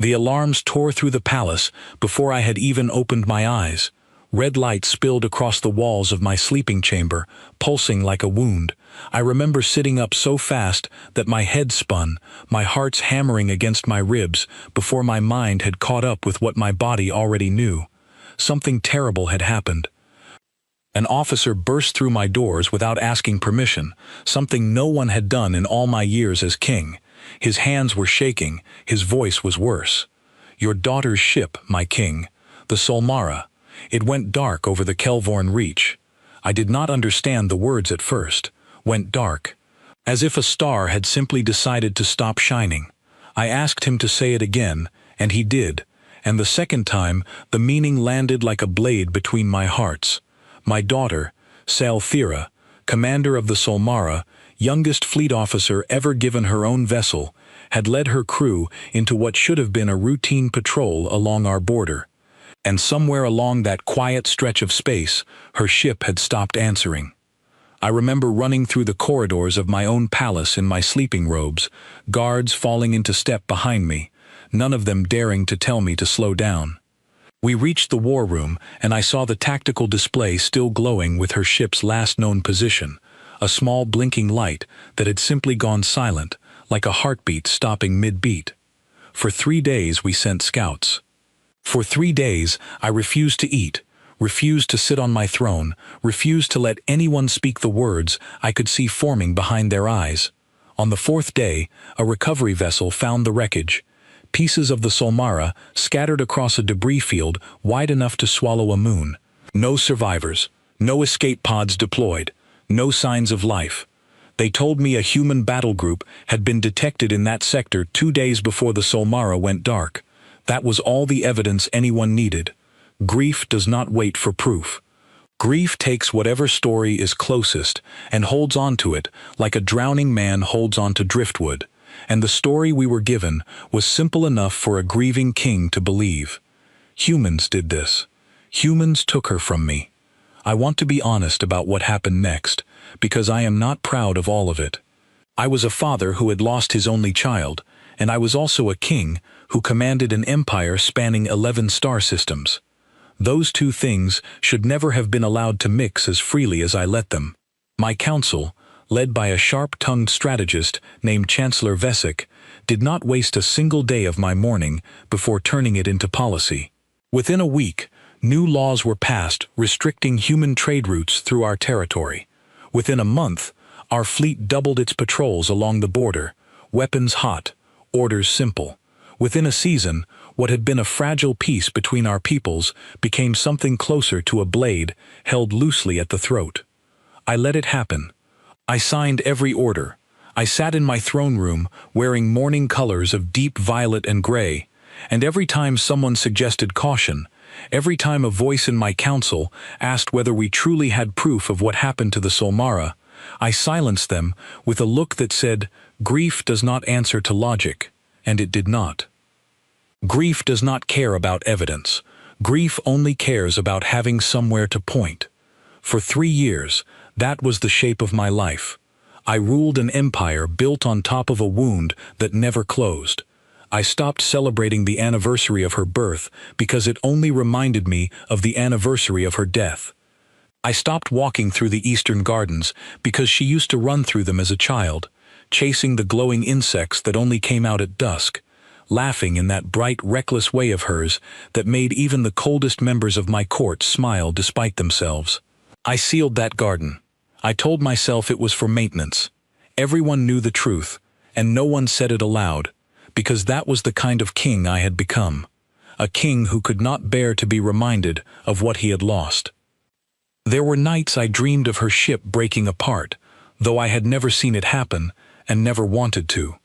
The alarms tore through the palace before I had even opened my eyes. Red light spilled across the walls of my sleeping chamber, pulsing like a wound. I remember sitting up so fast that my head spun, my heart's hammering against my ribs before my mind had caught up with what my body already knew. Something terrible had happened. An officer burst through my doors without asking permission, something no one had done in all my years as king. His hands were shaking, his voice was worse. "Your daughter's ship, my king. The Solmara. It went dark over the Kelvorn Reach." I did not understand the words at first. Went dark. As if a star had simply decided to stop shining. I asked him to say it again, and he did. And the second time, the meaning landed like a blade between my hearts. My daughter, Salthira, commander of the Solmara, youngest fleet officer ever given her own vessel, had led her crew into what should have been a routine patrol along our border. And somewhere along that quiet stretch of space, her ship had stopped answering. I remember running through the corridors of my own palace in my sleeping robes, guards falling into step behind me, none of them daring to tell me to slow down. We reached the war room, and I saw the tactical display still glowing with her ship's last known position, a small blinking light that had simply gone silent, like a heartbeat stopping mid-beat. For 3 days we sent scouts. For 3 days I refused to eat, refused to sit on my throne, refused to let anyone speak the words I could see forming behind their eyes. On the 4th day, a recovery vessel found the wreckage. Pieces of the Solmara scattered across a debris field wide enough to swallow a moon. No survivors, no escape pods deployed, no signs of life. They told me a human battle group had been detected in that sector 2 days before the Solmara went dark. That was all the evidence anyone needed. Grief does not wait for proof. Grief takes whatever story is closest and holds on to it like a drowning man holds on to driftwood. And the story we were given was simple enough for a grieving king to believe. Humans did this. Humans took her from me. I want to be honest about what happened next, because I am not proud of all of it. I was a father who had lost his only child, and I was also a king who commanded an empire spanning 11 star systems. Those two things should never have been allowed to mix as freely as I let them. My council, led by a sharp-tongued strategist named Chancellor Vesic, did not waste a single day of my mourning before turning it into policy. Within a week, new laws were passed restricting human trade routes through our territory. Within a month, our fleet doubled its patrols along the border, weapons hot, orders simple. Within a season, what had been a fragile peace between our peoples became something closer to a blade held loosely at the throat. I let it happen. I signed every order. I sat in my throne room wearing morning colors of deep violet and gray, and every time someone suggested caution, every time a voice in my council asked whether we truly had proof of what happened to the Solmara, I silenced them with a look that said, "Grief does not answer to logic," and it did not. Grief does not care about evidence. Grief only cares about having somewhere to point. For 3 years, that was the shape of my life. I ruled an empire built on top of a wound that never closed. I stopped celebrating the anniversary of her birth because it only reminded me of the anniversary of her death. I stopped walking through the Eastern Gardens because she used to run through them as a child, chasing the glowing insects that only came out at dusk, laughing in that bright, reckless way of hers that made even the coldest members of my court smile despite themselves. I sealed that garden. I told myself it was for maintenance. Everyone knew the truth, and no one said it aloud, because that was the kind of king I had become. A king who could not bear to be reminded of what he had lost. There were nights I dreamed of her ship breaking apart, though I had never seen it happen and never wanted to.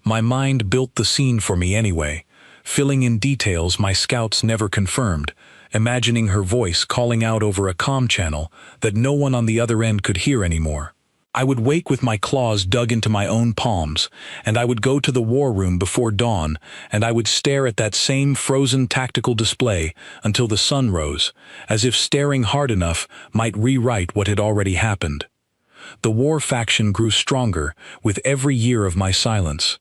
My mind built the scene for me anyway, filling in details my scouts never confirmed, imagining her voice calling out over a comm channel that no one on the other end could hear anymore. I would wake with my claws dug into my own palms, and I would go to the war room before dawn, and I would stare at that same frozen tactical display until the sun rose, as if staring hard enough might rewrite what had already happened. The war faction grew stronger with every year of my silence.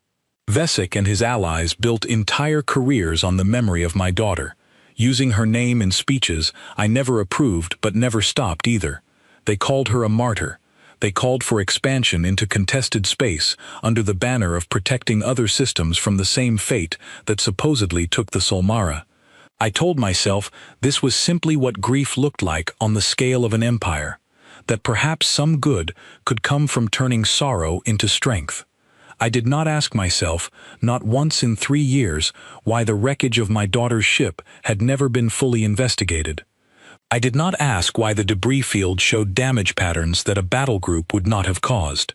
witHFY and his allies built entire careers on the memory of my daughter. Using her name in speeches I never approved but never stopped either. They called her a martyr. They called for expansion into contested space under the banner of protecting other systems from the same fate that supposedly took the Solmara. I told myself this was simply what grief looked like on the scale of an empire, that perhaps some good could come from turning sorrow into strength. I did not ask myself, not once in 3 years, why the wreckage of my daughter's ship had never been fully investigated. I did not ask why the debris field showed damage patterns that a battle group would not have caused.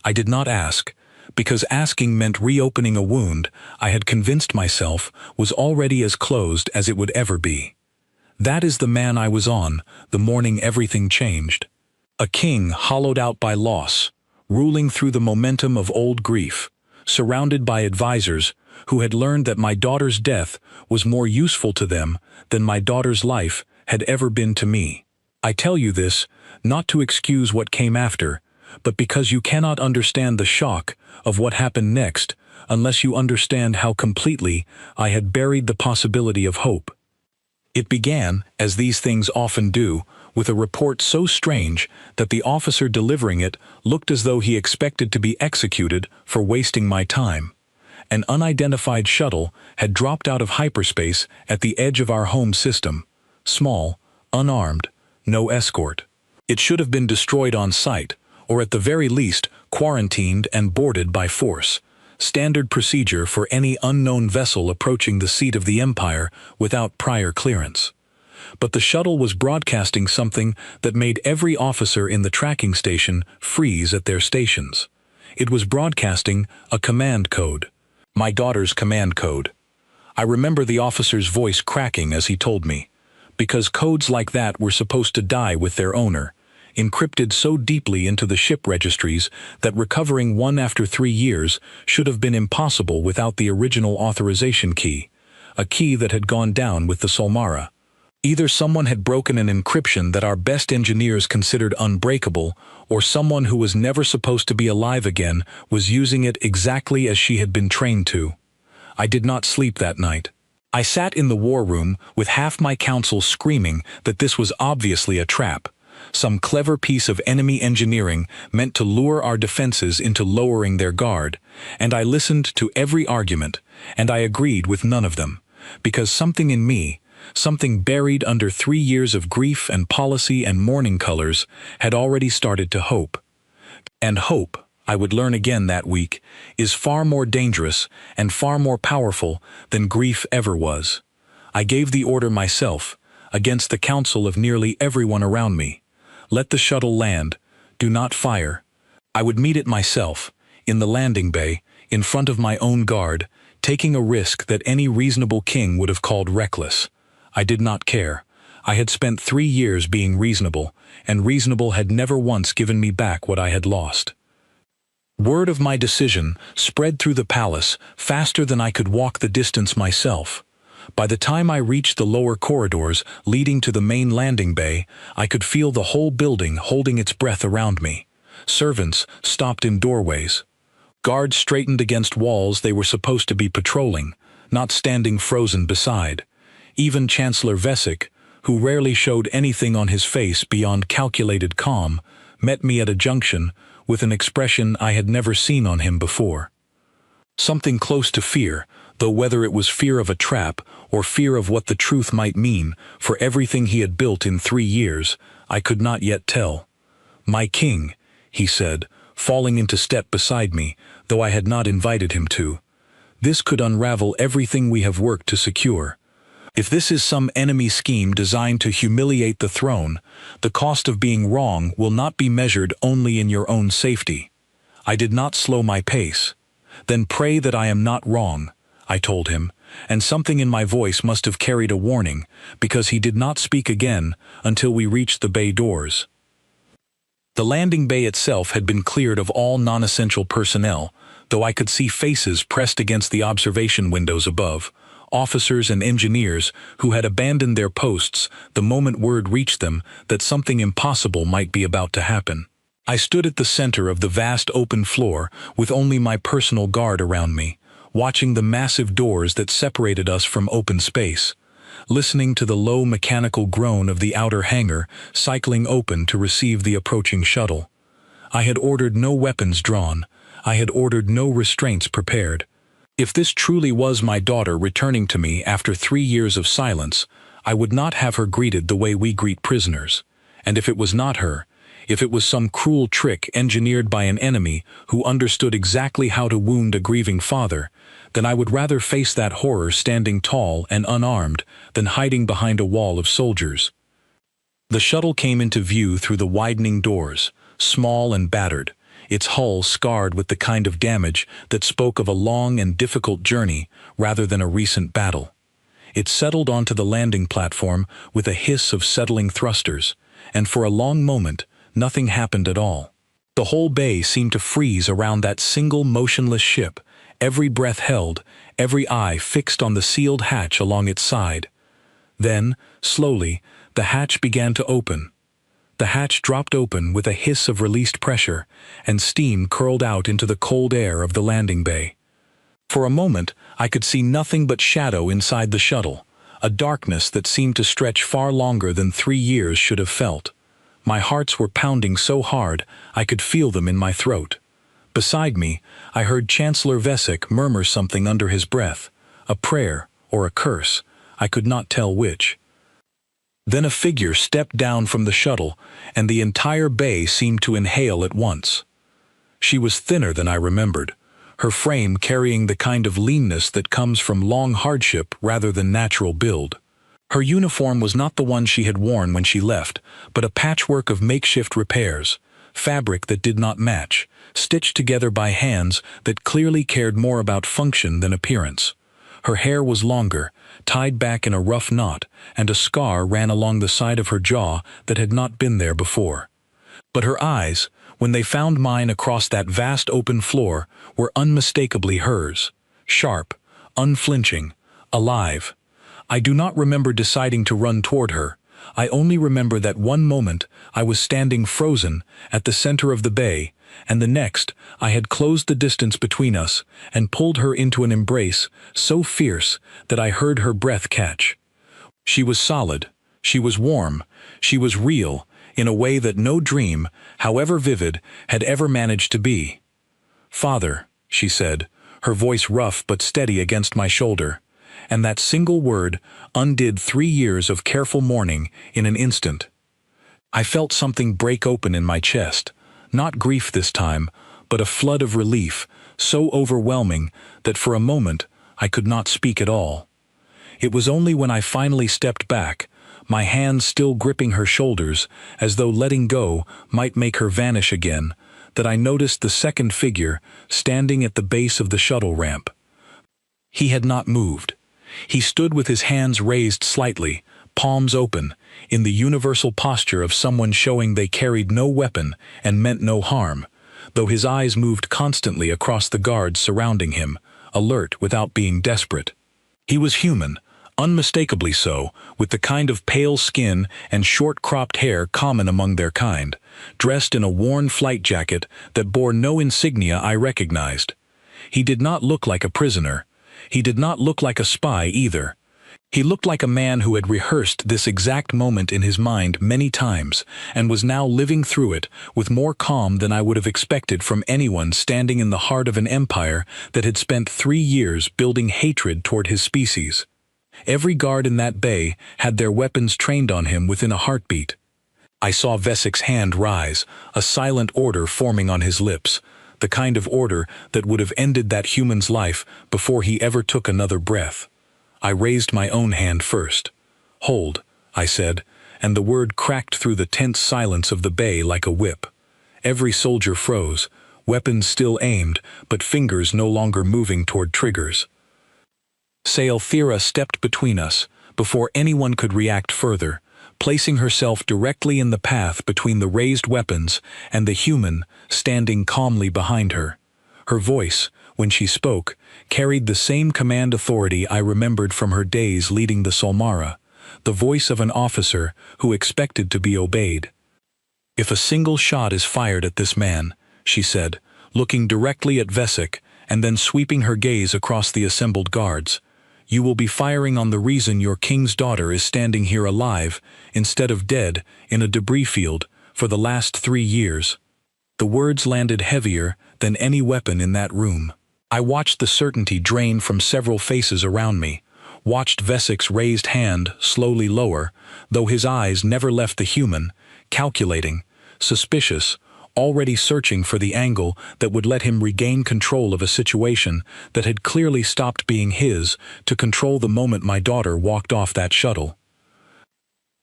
I did not ask, because asking meant reopening a wound I had convinced myself was already as closed as it would ever be. That is the man I was on, the morning everything changed. A king hollowed out by loss, ruling through the momentum of old grief, surrounded by advisors who had learned that my daughter's death was more useful to them than my daughter's life had ever been to me. I tell you this, not to excuse what came after, but because you cannot understand the shock of what happened next unless you understand how completely I had buried the possibility of hope. It began, as these things often do, with a report so strange that the officer delivering it looked as though he expected to be executed for wasting my time. An unidentified shuttle had dropped out of hyperspace at the edge of our home system. Small, unarmed, no escort. It should have been destroyed on sight, or at the very least quarantined and boarded by force. Standard procedure for any unknown vessel approaching the seat of the Empire without prior clearance. But the shuttle was broadcasting something that made every officer in the tracking station freeze at their stations. It was broadcasting a command code. My daughter's command code. I remember the officer's voice cracking as he told me, because codes like that were supposed to die with their owner, encrypted so deeply into the ship registries that recovering one after 3 years should have been impossible without the original authorization key, a key that had gone down with the Solmara. Either someone had broken an encryption that our best engineers considered unbreakable, or someone who was never supposed to be alive again was using it exactly as she had been trained to. I did not sleep that night. I sat in the war room with half my council screaming that this was obviously a trap, some clever piece of enemy engineering meant to lure our defenses into lowering their guard, and I listened to every argument, and I agreed with none of them, because something in me, something buried under 3 years of grief and policy and mourning colors, had already started to hope. And hope, I would learn again that week, is far more dangerous and far more powerful than grief ever was. I gave the order myself, against the counsel of nearly everyone around me. Let the shuttle land. Do not fire. I would meet it myself, in the landing bay, in front of my own guard, taking a risk that any reasonable king would have called reckless. I did not care. I had spent 3 years being reasonable, and reasonable had never once given me back what I had lost. Word of my decision spread through the palace faster than I could walk the distance myself. By the time I reached the lower corridors leading to the main landing bay, I could feel the whole building holding its breath around me. Servants stopped in doorways. Guards straightened against walls they were supposed to be patrolling, not standing frozen beside. Even Chancellor witHFY, who rarely showed anything on his face beyond calculated calm, met me at a junction with an expression I had never seen on him before. Something close to fear, though whether it was fear of a trap or fear of what the truth might mean for everything he had built in 3 years, I could not yet tell. "My king," he said, falling into step beside me, though I had not invited him to. "This could unravel everything we have worked to secure. If this is some enemy scheme designed to humiliate the throne, the cost of being wrong will not be measured only in your own safety." I did not slow my pace. "Then pray that I am not wrong," I told him, and something in my voice must have carried a warning, because he did not speak again until we reached the bay doors. The landing bay itself had been cleared of all non-essential personnel, though I could see faces pressed against the observation windows above. Officers and engineers who had abandoned their posts the moment word reached them that something impossible might be about to happen. I stood at the center of the vast open floor with only my personal guard around me, watching the massive doors that separated us from open space, listening to the low mechanical groan of the outer hangar cycling open to receive the approaching shuttle. I had ordered no weapons drawn. I had ordered no restraints prepared. If this truly was my daughter returning to me after 3 years of silence, I would not have her greeted the way we greet prisoners. And if it was not her, if it was some cruel trick engineered by an enemy who understood exactly how to wound a grieving father, then I would rather face that horror standing tall and unarmed than hiding behind a wall of soldiers. The shuttle came into view through the widening doors, small and battered, its hull scarred with the kind of damage that spoke of a long and difficult journey rather than a recent battle. It settled onto the landing platform with a hiss of settling thrusters, and for a long moment, nothing happened at all. The whole bay seemed to freeze around that single motionless ship, every breath held, every eye fixed on the sealed hatch along its side. Then, slowly, the hatch began to open. The hatch dropped open with a hiss of released pressure, and steam curled out into the cold air of the landing bay. For a moment, I could see nothing but shadow inside the shuttle, a darkness that seemed to stretch far longer than 3 years should have felt. My hearts were pounding so hard I could feel them in my throat. Beside me, I heard Chancellor witHFY murmur something under his breath, a prayer or a curse, I could not tell which. Then a figure stepped down from the shuttle, and the entire bay seemed to inhale at once. She was thinner than I remembered, her frame carrying the kind of leanness that comes from long hardship rather than natural build. Her uniform was not the one she had worn when she left, but a patchwork of makeshift repairs, fabric that did not match, stitched together by hands that clearly cared more about function than appearance. Her hair was longer, tied back in a rough knot, and a scar ran along the side of her jaw that had not been there before. But her eyes, when they found mine across that vast open floor, were unmistakably hers, sharp, unflinching, alive. I do not remember deciding to run toward her. I only remember that one moment I was standing frozen at the center of the bay, and the next I had closed the distance between us and pulled her into an embrace so fierce that I heard her breath catch. She was solid, she was warm, she was real, in a way that no dream, however vivid, had ever managed to be. "Father," she said, her voice rough but steady against my shoulder, and that single word undid 3 years of careful mourning in an instant. I felt something break open in my chest, not grief this time, but a flood of relief, so overwhelming that for a moment I could not speak at all. It was only when I finally stepped back, my hands still gripping her shoulders, as though letting go might make her vanish again, that I noticed the second figure standing at the base of the shuttle ramp. He had not moved. He stood with his hands raised slightly, palms open, in the universal posture of someone showing they carried no weapon and meant no harm, though his eyes moved constantly across the guards surrounding him, alert without being desperate. He was human, unmistakably so, with the kind of pale skin and short-cropped hair common among their kind, dressed in a worn flight jacket that bore no insignia I recognized. He did not look like a prisoner. He did not look like a spy either. He looked like a man who had rehearsed this exact moment in his mind many times and was now living through it with more calm than I would have expected from anyone standing in the heart of an empire that had spent 3 years building hatred toward his species. Every guard in that bay had their weapons trained on him within a heartbeat. I saw witHFY's hand rise, a silent order forming on his lips, the kind of order that would have ended that human's life before he ever took another breath. I raised my own hand first. "Hold," I said, and the word cracked through the tense silence of the bay like a whip. Every soldier froze, weapons still aimed, but fingers no longer moving toward triggers. Saelthira stepped between us, before anyone could react further, placing herself directly in the path between the raised weapons and the human standing calmly behind her. Her voice, when she spoke, carried the same command authority I remembered from her days leading the Solmara, the voice of an officer who expected to be obeyed. "If a single shot is fired at this man," she said, looking directly at witHFY and then sweeping her gaze across the assembled guards. "You will be firing on the reason your king's daughter is standing here alive, instead of dead, in a debris field, for the last 3 years." The words landed heavier than any weapon in that room. I watched the certainty drain from several faces around me, watched Vesek's raised hand slowly lower, though his eyes never left the human, calculating, suspicious, already searching for the angle that would let him regain control of a situation that had clearly stopped being his to control the moment my daughter walked off that shuttle.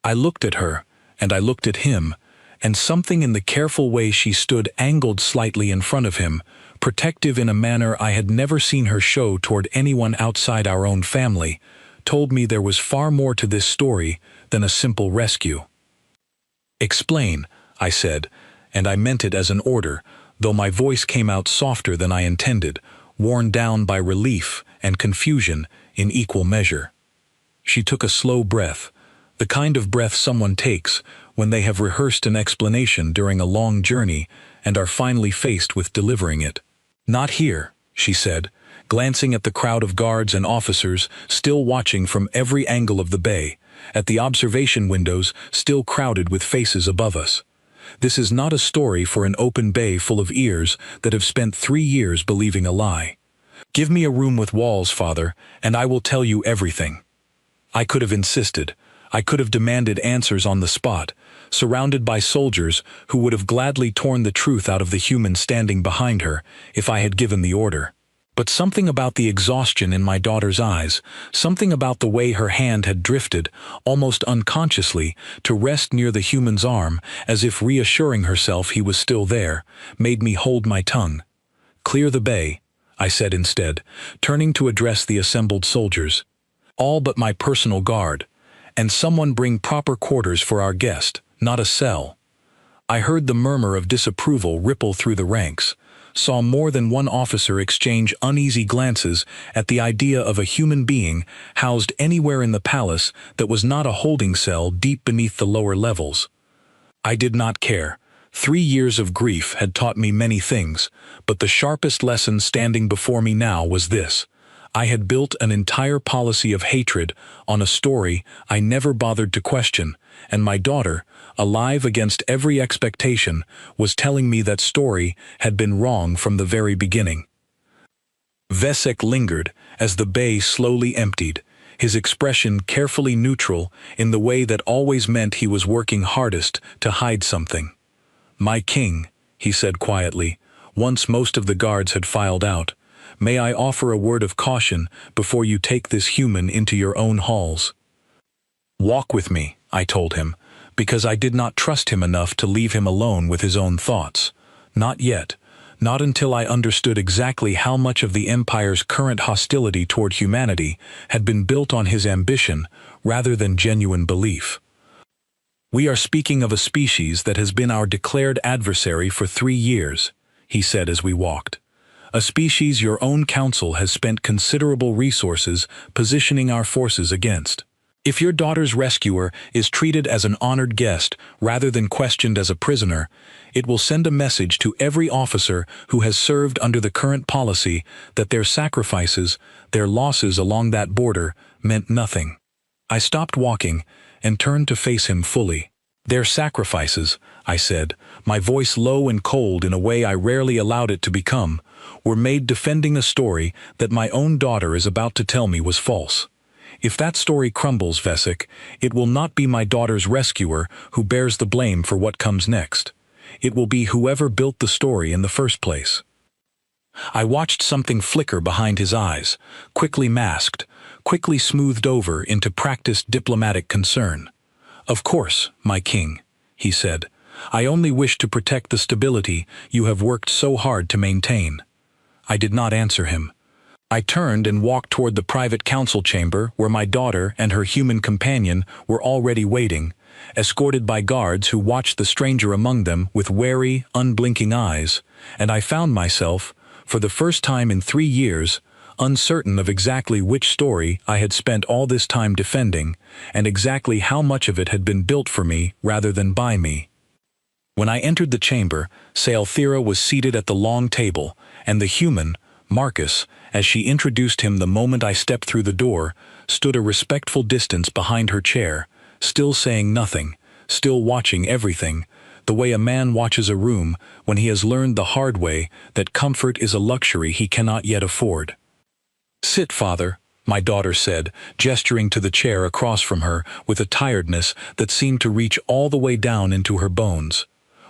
I looked at her, and I looked at him, and something in the careful way she stood angled slightly in front of him, protective in a manner I had never seen her show toward anyone outside our own family, told me there was far more to this story than a simple rescue. "Explain," I said, and I meant it as an order, though my voice came out softer than I intended, worn down by relief and confusion in equal measure. She took a slow breath, the kind of breath someone takes when they have rehearsed an explanation during a long journey and are finally faced with delivering it. "Not here," she said, glancing at the crowd of guards and officers still watching from every angle of the bay, at the observation windows still crowded with faces above us. "This is not a story for an open bay full of ears that have spent 3 years believing a lie. Give me a room with walls, Father, and I will tell you everything." I could have insisted. I could have demanded answers on the spot, surrounded by soldiers who would have gladly torn the truth out of the human standing behind her if I had given the order. But something about the exhaustion in my daughter's eyes, something about the way her hand had drifted, almost unconsciously, to rest near the human's arm, as if reassuring herself he was still there, made me hold my tongue. "Clear the bay," I said instead, turning to address the assembled soldiers. "All but my personal guard. And someone bring proper quarters for our guest, not a cell." I heard the murmur of disapproval ripple through the ranks, saw more than one officer exchange uneasy glances at the idea of a human being housed anywhere in the palace that was not a holding cell deep beneath the lower levels. I did not care. 3 years of grief had taught me many things, but the sharpest lesson standing before me now was this. I had built an entire policy of hatred on a story I never bothered to question, and my daughter, alive against every expectation, was telling me that story had been wrong from the very beginning. Vesek lingered as the bay slowly emptied, his expression carefully neutral in the way that always meant he was working hardest to hide something. "My king," he said quietly, once most of the guards had filed out, "may I offer a word of caution before you take this human into your own halls?" "Walk with me," I told him, because I did not trust him enough to leave him alone with his own thoughts. Not yet, not until I understood exactly how much of the Empire's current hostility toward humanity had been built on his ambition rather than genuine belief. "We are speaking of a species that has been our declared adversary for 3 years, he said as we walked. "A species your own council has spent considerable resources positioning our forces against. If your daughter's rescuer is treated as an honored guest rather than questioned as a prisoner, it will send a message to every officer who has served under the current policy that their sacrifices, their losses along that border, meant nothing." I stopped walking and turned to face him fully. "Their sacrifices," I said, my voice low and cold in a way I rarely allowed it to become, "were made defending a story that my own daughter is about to tell me was false. If that story crumbles, Vesek, it will not be my daughter's rescuer who bears the blame for what comes next. It will be whoever built the story in the first place." I watched something flicker behind his eyes, quickly masked, quickly smoothed over into practiced diplomatic concern. "Of course, my king," he said. "I only wish to protect the stability you have worked so hard to maintain." I did not answer him. I turned and walked toward the private council chamber where my daughter and her human companion were already waiting, escorted by guards who watched the stranger among them with wary, unblinking eyes, and I found myself, for the first time in 3 years, uncertain of exactly which story I had spent all this time defending, and exactly how much of it had been built for me rather than by me. When I entered the chamber, Saelthira was seated at the long table, and the human, Marcus, as she introduced him the moment I stepped through the door, stood a respectful distance behind her chair, still saying nothing, still watching everything, the way a man watches a room when he has learned the hard way that comfort is a luxury he cannot yet afford. "Sit, father," my daughter said, gesturing to the chair across from her with a tiredness that seemed to reach all the way down into her bones.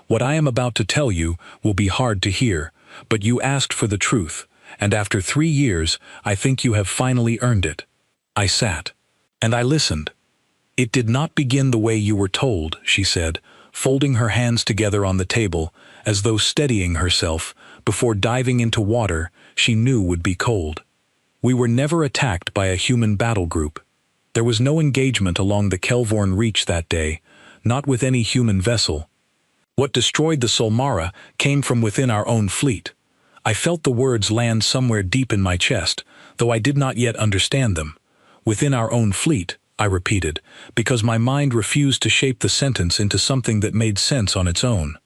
"What I am about to tell you will be hard to hear, but you asked for the truth, and after 3 years, I think you have finally earned it." I sat, and I listened. "It did not begin the way you were told," she said, folding her hands together on the table, as though steadying herself before diving into water she knew would be cold. "We were never attacked by a human battle group. There was no engagement along the Kelvorn Reach that day, not with any human vessel. What destroyed the Solmara came from within our own fleet." I felt the words land somewhere deep in my chest, though I did not yet understand them. "Within our own fleet," I repeated, because my mind refused to shape the sentence into something that made sense on its own.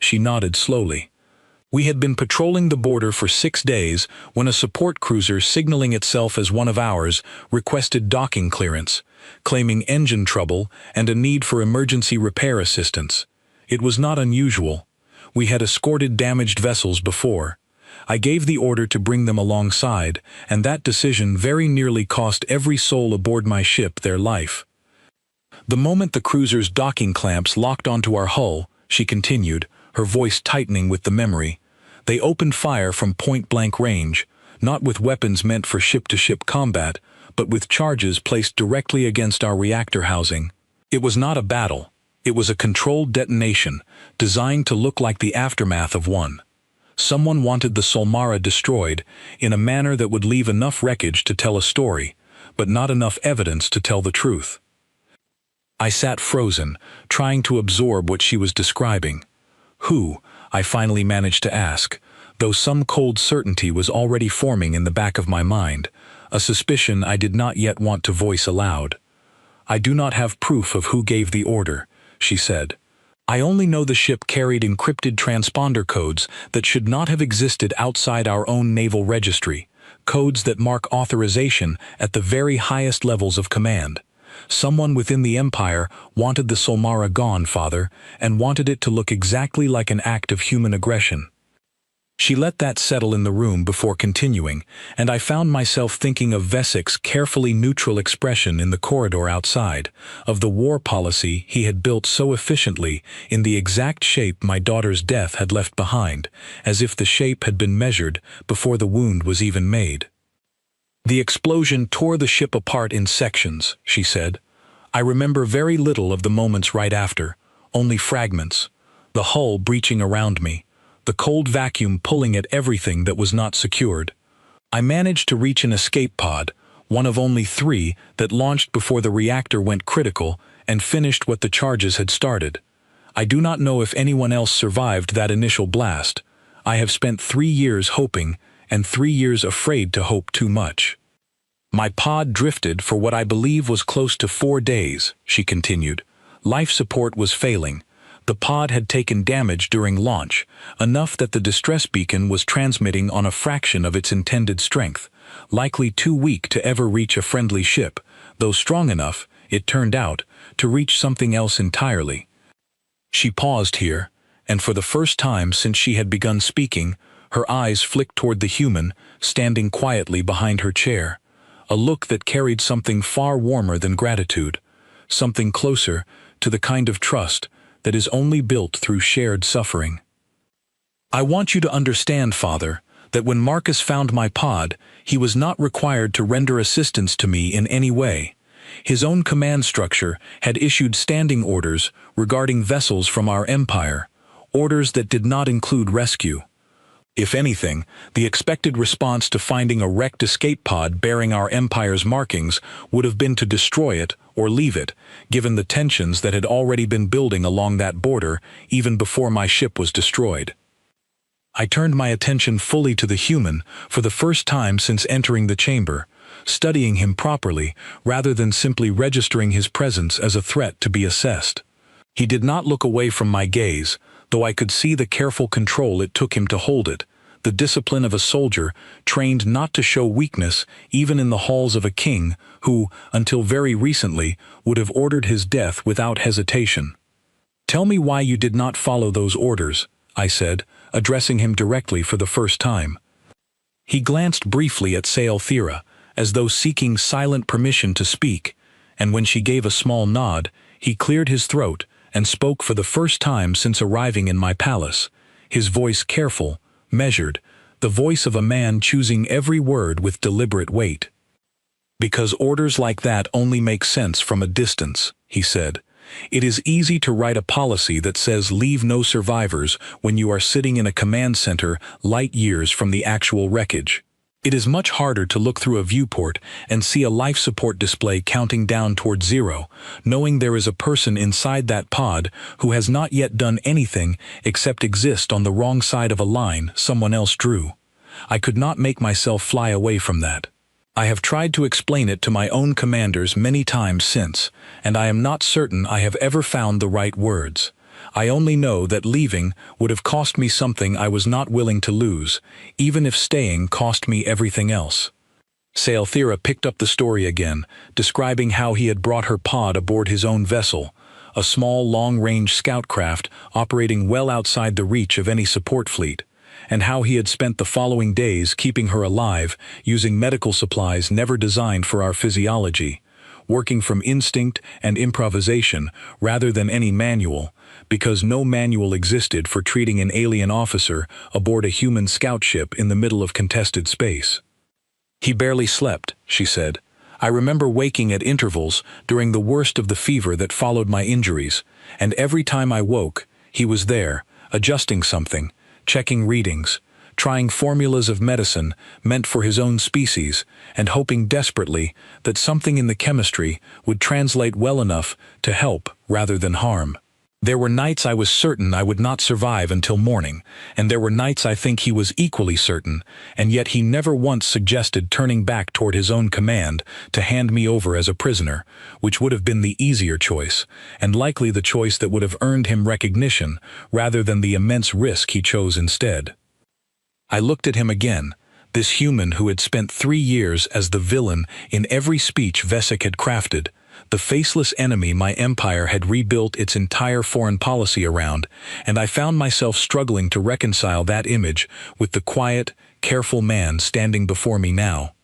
She nodded slowly. "We had been patrolling the border for 6 days when a support cruiser signaling itself as one of ours requested docking clearance, claiming engine trouble and a need for emergency repair assistance. It was not unusual. We had escorted damaged vessels before. I gave the order to bring them alongside, and that decision very nearly cost every soul aboard my ship their life. The moment the cruiser's docking clamps locked onto our hull," she continued, her voice tightening with the memory, "they opened fire from point-blank range, not with weapons meant for ship-to-ship combat, but with charges placed directly against our reactor housing. It was not a battle. It was a controlled detonation, designed to look like the aftermath of one. Someone wanted the Solmara destroyed in a manner that would leave enough wreckage to tell a story, but not enough evidence to tell the truth." I sat frozen, trying to absorb what she was describing. "Who?" I finally managed to ask, though some cold certainty was already forming in the back of my mind, a suspicion I did not yet want to voice aloud. "I do not have proof of who gave the order," she said. "I only know the ship carried encrypted transponder codes that should not have existed outside our own naval registry, codes that mark authorization at the very highest levels of command. Someone within the Empire wanted the Solmara gone, father, and wanted it to look exactly like an act of human aggression." She let that settle in the room before continuing, and I found myself thinking of Vesek's carefully neutral expression in the corridor outside, of the war policy he had built so efficiently in the exact shape my daughter's death had left behind, as if the shape had been measured before the wound was even made. "The explosion tore the ship apart in sections," she said. "I remember very little of the moments right after, only fragments. The hull breaching around me, the cold vacuum pulling at everything that was not secured. I managed to reach an escape pod, one of only 3 that launched before the reactor went critical and finished what the charges had started. I do not know if anyone else survived that initial blast. I have spent 3 years hoping, and 3 years afraid to hope too much. My pod drifted for what I believe was close to 4 days," she continued. "Life support was failing. The pod had taken damage during launch, enough that the distress beacon was transmitting on a fraction of its intended strength, likely too weak to ever reach a friendly ship, though strong enough, it turned out, to reach something else entirely." She paused here, and for the first time since she had begun speaking, her eyes flicked toward the human, standing quietly behind her chair, a look that carried something far warmer than gratitude, something closer to the kind of trust that is only built through shared suffering. "I want you to understand, Father, that when Marcus found my pod, he was not required to render assistance to me in any way. His own command structure had issued standing orders regarding vessels from our empire, orders that did not include rescue. If anything, the expected response to finding a wrecked escape pod bearing our empire's markings would have been to destroy it or leave it, given the tensions that had already been building along that border even before my ship was destroyed." I turned my attention fully to the human for the first time since entering the chamber, studying him properly rather than simply registering his presence as a threat to be assessed. He did not look away from my gaze, though I could see the careful control it took him to hold it, the discipline of a soldier, trained not to show weakness even in the halls of a king who, until very recently, would have ordered his death without hesitation. "Tell me why you did not follow those orders," I said, addressing him directly for the first time. He glanced briefly at Saelthira, as though seeking silent permission to speak, and when she gave a small nod, he cleared his throat and spoke for the first time since arriving in my palace, his voice careful, measured, the voice of a man choosing every word with deliberate weight. "Because orders like that only make sense from a distance," he said. "It is easy to write a policy that says leave no survivors when you are sitting in a command center light years from the actual wreckage. It is much harder to look through a viewport and see a life support display counting down toward zero, knowing there is a person inside that pod who has not yet done anything except exist on the wrong side of a line someone else drew. I could not make myself fly away from that. I have tried to explain it to my own commanders many times since, and I am not certain I have ever found the right words. I only know that leaving would have cost me something I was not willing to lose, even if staying cost me everything else." Saelthira picked up the story again, describing how he had brought her pod aboard his own vessel, a small long-range scout craft operating well outside the reach of any support fleet, and how he had spent the following days keeping her alive using medical supplies never designed for our physiology, working from instinct and improvisation rather than any manual, because no manual existed for treating an alien officer aboard a human scout ship in the middle of contested space. "He barely slept," she said. "I remember waking at intervals during the worst of the fever that followed my injuries, and every time I woke, he was there, adjusting something, checking readings, trying formulas of medicine meant for his own species, and hoping desperately that something in the chemistry would translate well enough to help rather than harm. There were nights I was certain I would not survive until morning, and there were nights I think he was equally certain, and yet he never once suggested turning back toward his own command to hand me over as a prisoner, which would have been the easier choice, and likely the choice that would have earned him recognition rather than the immense risk he chose instead." I looked at him again, this human who had spent 3 years as the villain in every speech Vesic had crafted, the faceless enemy my empire had rebuilt its entire foreign policy around, and I found myself struggling to reconcile that image with the quiet, careful man standing before me now.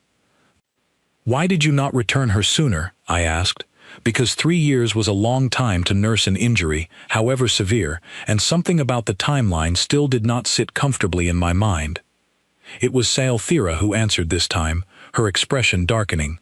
"Why did you not return her sooner?" I asked. Because 3 years was a long time to nurse an injury, however severe, and something about the timeline still did not sit comfortably in my mind. It was Saelthira who answered this time, her expression darkening.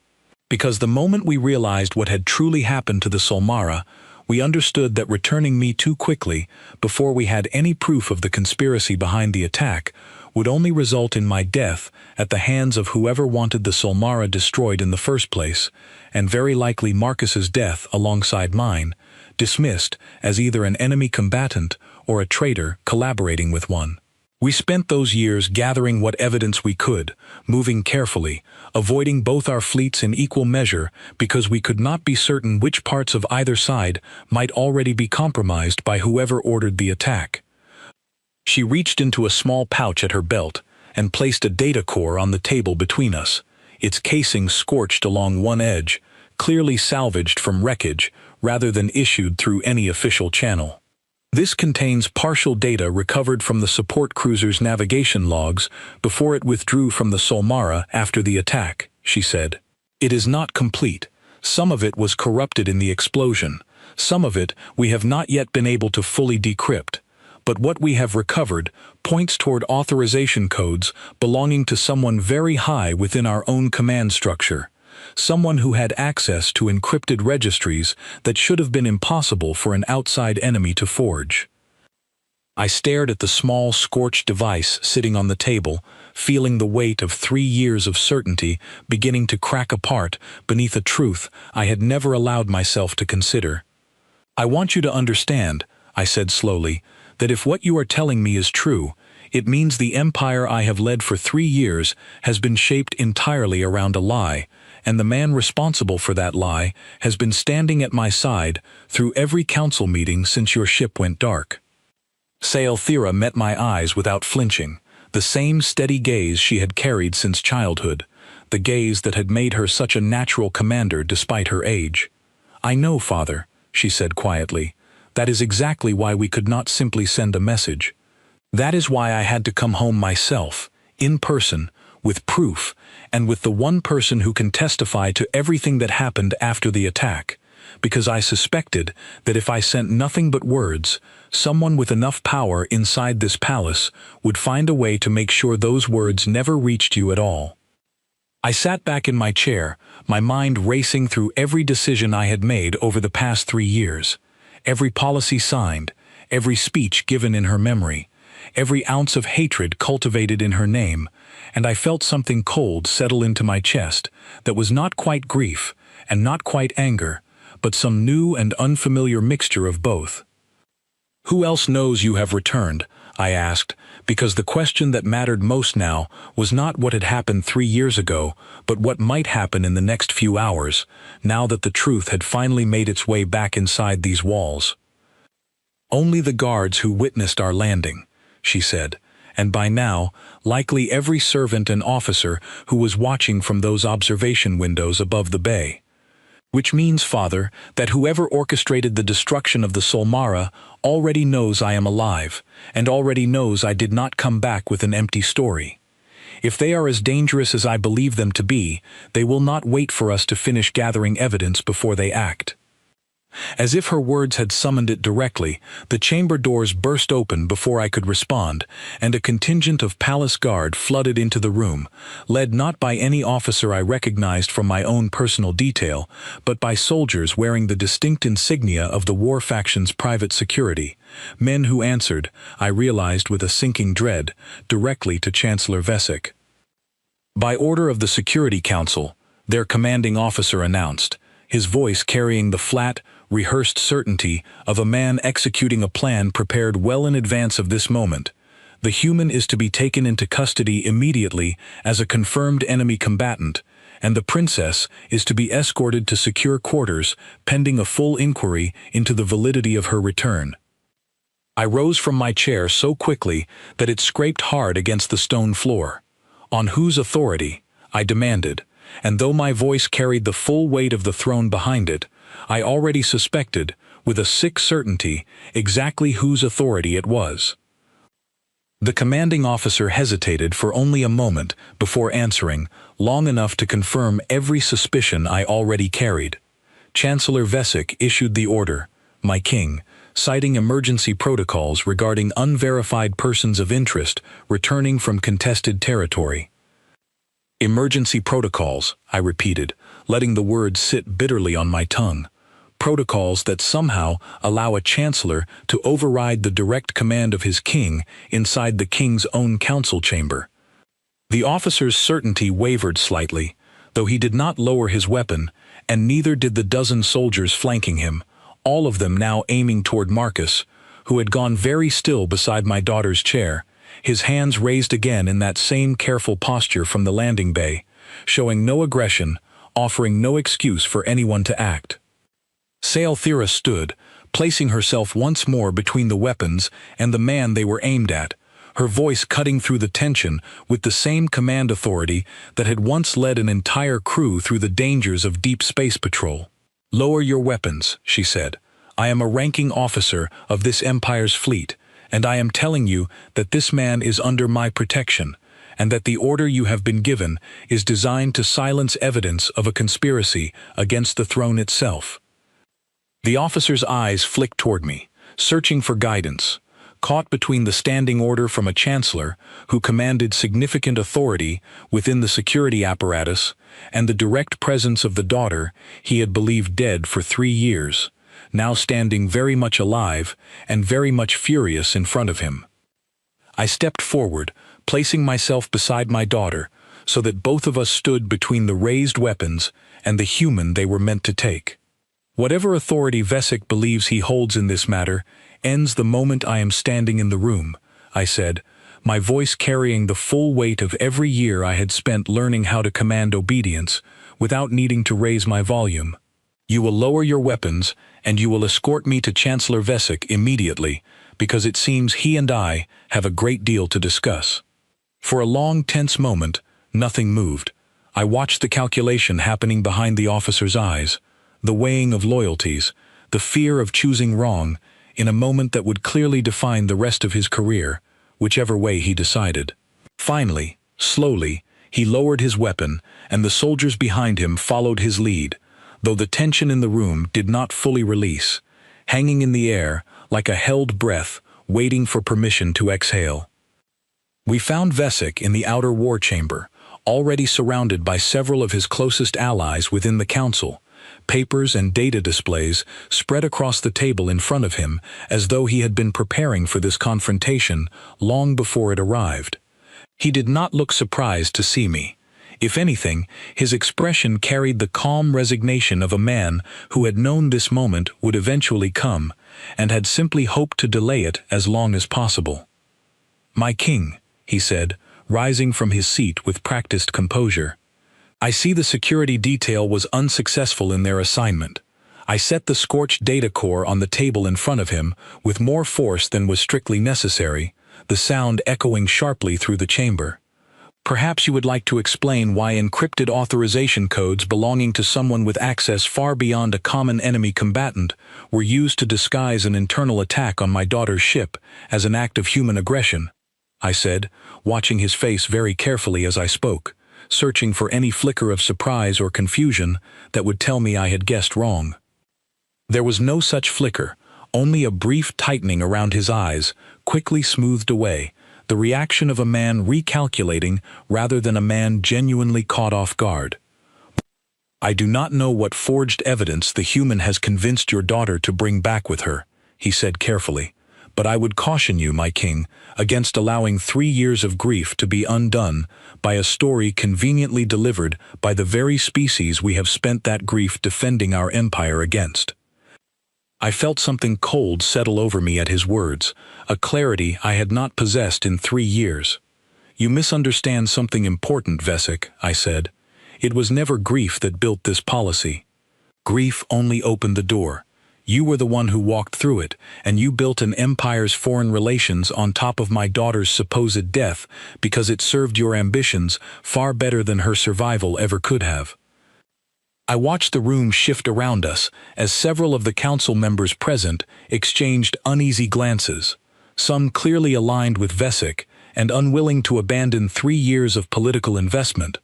"Because the moment we realized what had truly happened to the Solmara, we understood that returning me too quickly, before we had any proof of the conspiracy behind the attack, would only result in my death at the hands of whoever wanted the Solmara destroyed in the first place, and very likely Marcus's death alongside mine, dismissed as either an enemy combatant or a traitor collaborating with one. We spent those years gathering what evidence we could, moving carefully, avoiding both our fleets in equal measure because we could not be certain which parts of either side might already be compromised by whoever ordered the attack." She reached into a small pouch at her belt and placed a data core on the table between us, its casing scorched along one edge, clearly salvaged from wreckage rather than issued through any official channel. "This contains partial data recovered from the support cruiser's navigation logs before it withdrew from the Solmara after the attack," she said. "It is not complete. Some of it was corrupted in the explosion. Some of it we have not yet been able to fully decrypt. But what we have recovered points toward authorization codes belonging to someone very high within our own command structure, someone who had access to encrypted registries that should have been impossible for an outside enemy to forge." I stared at the small, scorched device sitting on the table, feeling the weight of 3 years of certainty beginning to crack apart beneath a truth I had never allowed myself to consider. "I want you to understand," I said slowly, "that if what you are telling me is true, it means the empire I have led for 3 years has been shaped entirely around a lie, and the man responsible for that lie has been standing at my side through every council meeting since your ship went dark." Saelthira met my eyes without flinching, the same steady gaze she had carried since childhood, the gaze that had made her such a natural commander despite her age. "I know, Father," she said quietly. "That is exactly why we could not simply send a message. That is why I had to come home myself, in person, with proof, and with the one person who can testify to everything that happened after the attack, because I suspected that if I sent nothing but words, someone with enough power inside this palace would find a way to make sure those words never reached you at all." I sat back in my chair, my mind racing through every decision I had made over the past 3 years, every policy signed, every speech given in her memory, every ounce of hatred cultivated in her name, and I felt something cold settle into my chest that was not quite grief and not quite anger, but some new and unfamiliar mixture of both. "Who else knows you have returned?" I asked, because the question that mattered most now was not what had happened 3 years ago, but what might happen in the next few hours, now that the truth had finally made its way back inside these walls. "Only the guards who witnessed our landing," she said, "and by now, likely every servant and officer who was watching from those observation windows above the bay. Which means, Father, that whoever orchestrated the destruction of the Solmara already knows I am alive, and already knows I did not come back with an empty story. If they are as dangerous as I believe them to be, they will not wait for us to finish gathering evidence before they act." As if her words had summoned it directly, the chamber doors burst open before I could respond, and a contingent of palace guard flooded into the room, led not by any officer I recognized from my own personal detail, but by soldiers wearing the distinct insignia of the war faction's private security, men who answered, I realized with a sinking dread, directly to Chancellor Vesic. "By order of the Security Council," their commanding officer announced, his voice carrying the flat, rehearsed certainty of a man executing a plan prepared well in advance of this moment. "The human is to be taken into custody immediately as a confirmed enemy combatant, and the princess is to be escorted to secure quarters pending a full inquiry into the validity of her return." I rose from my chair so quickly that it scraped hard against the stone floor. "On whose authority?" I demanded, and though my voice carried the full weight of the throne behind it, I already suspected, with a sick certainty, exactly whose authority it was. The commanding officer hesitated for only a moment before answering, long enough to confirm every suspicion I already carried. "Chancellor Vesic issued the order, my king, citing emergency protocols regarding unverified persons of interest returning from contested territory." "Emergency protocols," I repeated, letting the words sit bitterly on my tongue. "Protocols that somehow allow a chancellor to override the direct command of his king inside the king's own council chamber." The officer's certainty wavered slightly, though he did not lower his weapon, and neither did the dozen soldiers flanking him, all of them now aiming toward Marcus, who had gone very still beside my daughter's chair, his hands raised again in that same careful posture from the landing bay, showing no aggression, offering no excuse for anyone to act. Saelthira stood, placing herself once more between the weapons and the man they were aimed at, her voice cutting through the tension with the same command authority that had once led an entire crew through the dangers of deep space patrol. "Lower your weapons," she said. "I am a ranking officer of this Empire's fleet, and I am telling you that this man is under my protection, and that the order you have been given is designed to silence evidence of a conspiracy against the throne itself." The officer's eyes flicked toward me, searching for guidance, caught between the standing order from a chancellor who commanded significant authority within the security apparatus and the direct presence of the daughter he had believed dead for 3 years, now standing very much alive and very much furious in front of him. I stepped forward, placing myself beside my daughter, so that both of us stood between the raised weapons and the human they were meant to take. "Whatever authority Vesic believes he holds in this matter ends the moment I am standing in the room," I said, my voice carrying the full weight of every year I had spent learning how to command obedience without needing to raise my volume. "You will lower your weapons, and you will escort me to Chancellor Vesic immediately, because it seems he and I have a great deal to discuss." For a long, tense moment, nothing moved. I watched the calculation happening behind the officer's eyes, the weighing of loyalties, the fear of choosing wrong, in a moment that would clearly define the rest of his career, whichever way he decided. Finally, slowly, he lowered his weapon, and the soldiers behind him followed his lead, though the tension in the room did not fully release, hanging in the air like a held breath, waiting for permission to exhale. We found witHFY in the outer war chamber, already surrounded by several of his closest allies within the council, papers and data displays spread across the table in front of him as though he had been preparing for this confrontation long before it arrived. He did not look surprised to see me. If anything, his expression carried the calm resignation of a man who had known this moment would eventually come, and had simply hoped to delay it as long as possible. "My king," he said, rising from his seat with practiced composure. "I see the security detail was unsuccessful in their assignment." I set the scorched data core on the table in front of him with more force than was strictly necessary, the sound echoing sharply through the chamber. "Perhaps you would like to explain why encrypted authorization codes belonging to someone with access far beyond a common enemy combatant were used to disguise an internal attack on my daughter's ship as an act of human aggression," I said, watching his face very carefully as I spoke, searching for any flicker of surprise or confusion that would tell me I had guessed wrong. There was no such flicker, only a brief tightening around his eyes, quickly smoothed away, the reaction of a man recalculating rather than a man genuinely caught off guard. "I do not know what forged evidence the human has convinced your daughter to bring back with her," he said carefully, "but I would caution you, my king, against allowing 3 years of grief to be undone by a story conveniently delivered by the very species we have spent that grief defending our empire against." I felt something cold settle over me at his words, a clarity I had not possessed in 3 years. "You misunderstand something important, witHFY," I said. "It was never grief that built this policy. Grief only opened the door. You were the one who walked through it, and you built an empire's foreign relations on top of my daughter's supposed death because it served your ambitions far better than her survival ever could have." I watched the room shift around us as several of the council members present exchanged uneasy glances, some clearly aligned with witHFY and unwilling to abandon 3 years of political investment,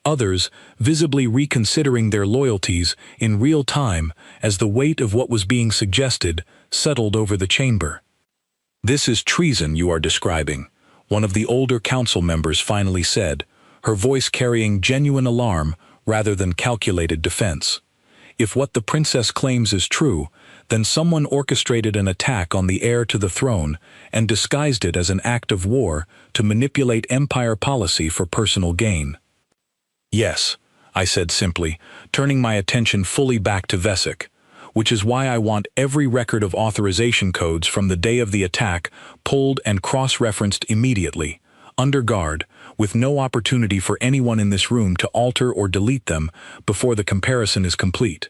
others visibly reconsidering their loyalties in real time as the weight of what was being suggested settled over the chamber. "This is treason you are describing," one of the older council members finally said, her voice carrying genuine alarm rather than calculated defense. "If what the princess claims is true, then someone orchestrated an attack on the heir to the throne and disguised it as an act of war to manipulate empire policy for personal gain." "Yes," I said simply, turning my attention fully back to witHFY, "which is why I want every record of authorization codes from the day of the attack pulled and cross-referenced immediately, under guard, with no opportunity for anyone in this room to alter or delete them before the comparison is complete."